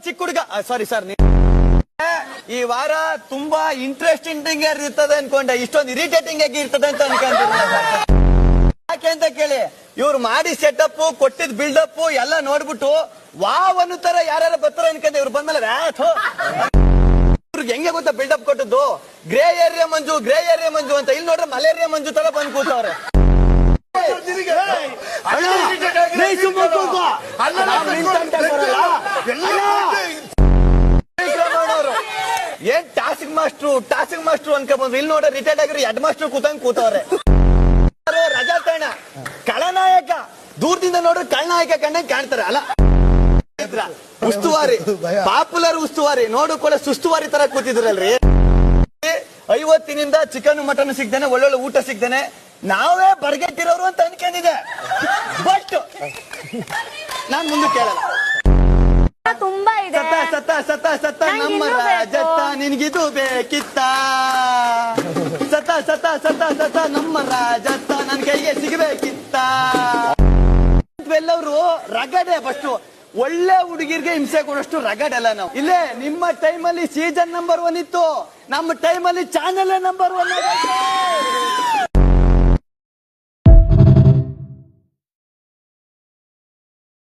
ಚಿಕ್ಕ ಹುಡುಗ sorry sir ಈ ವಾರ ತುಂಬಾ ಇಂಟ್ರೆಸ್ಟಿಂಗ್ ಇರ್ತದೆ ಅನ್ಕೊಂಡೆ, ಇಷ್ಟೊಂದು ಇರಿಟೇಟಿಂಗ್ ಆಗಿ ಇರ್ತದೆ ಅಂತ ಅನ್ಕೊಂತೀನಿ. ಯಾಕೆ ಅಂತ ಕೇಳಿ, ಇವ್ರು ಮಾಡಿ ಸೆಟಪ್ ಕೊಟ್ಟಿದ್ ಬಿಲ್ಡಪ್ ಎಲ್ಲ ನೋಡ್ಬಿಟ್ಟು ವಾವ್ ಅನ್ನೋ ತರ ಯಾರು ಬರ್ತಾರ ಅನ್ಕೊಂಡೆ. ಇವ್ರು ಬಂದ್ಮೇಲೆ ಇವ್ರಿಗೆ ಹೆಂಗೆ ಗೊತ್ತಾ ಬಿಲ್ಡಪ್ ಕೊಟ್ಟದ್ದು, ಗ್ರೇ ಏರಿಯಾ ಮಂಜು ಅಂತ. ಇಲ್ಲಿ ನೋಡ್ರೆ ಮಲೇರಿಯಾ ಮಂಜು ತರ ಬಂದ್ ಕೂತವ್ರೆ. ಏನ್ ಟಾಸ್ಕ್ ಮಾಸ್ಟ್ರು ಅನ್ಕ ಬಂದ್ರು. ಇಲ್ಲಿ ನೋಡ್ರೆ ರಿಟೈರ್ಡ್ ಆಗಿರೋ ಹೆಡ್ ಮಾಸ್ಟರ್ ಕೂತವ್ರೆ. ರಜಾ ತಾಣ ಖಳನಾಯಕ, ದೂರದಿಂದ ನೋಡ್ರೆ ಖಳನಾಯಕ ಕಂಡಂಗೆ ಕಾಣ್ತಾರೆ. ಅಲ್ಲ ಉಸ್ತುವಾರಿ, ಪಾಪ್ಯುಲರ್ ಉಸ್ತುವಾರಿ ನೋಡಿಕೊಳ್ಳೆ ಸುಸ್ತುವಾರಿ ತರ ಕೂತಿದ್ರಲ್ರಿ. 50 ಚಿಕನ್ ಮಟನ್ ಸಿಗ್ದೇನೆ, ಒಳ್ಳೊಳ್ಳೆ ಊಟ ಸಿಗ್ದೇನೆ ನಾವೇ ಬರ್ಗೆಟ್ಟಿರೋರು ಅಂತ ಅನ್ಕೊಂಡಿದೆ. ಬಟ್ ನಾನ್ ಮುಂದೆ ಕೇಳಲ್ಲ. ತುಂಬಾ ಇದೆ. ಸತ ನಮ್ಮ ರಾಜತ್ತ ನಿನ್ಗಿದು ಬೇಕಿತ್ತ. ಸತ ನಮ್ಮ ರಾಜತ್ತ ನನ್ ಕೈಗೆ ಸಿಗಬೇಕಿತ್ತ. ಎಲ್ಲವರು ರಗಡೆ ಫಸ್ಟ್ ಒಳ್ಳೆ ಹುಡುಗಿರ್ಗೆ ಹಿಂಸೆ ಕೊಡೋಷ್ಟು ರಗಡ್ ಅಲ್ಲ ನಾವು. ಇಲ್ಲೇ ನಿಮ್ಮ ಟೈಮಲ್ಲಿ ಸೀಸನ್ ನಂಬರ್ 1 ಇತ್ತು, ನಮ್ಮ ಟೈಮಲ್ಲಿ ಚಾನೆಲ್ ನಂಬರ್ 1.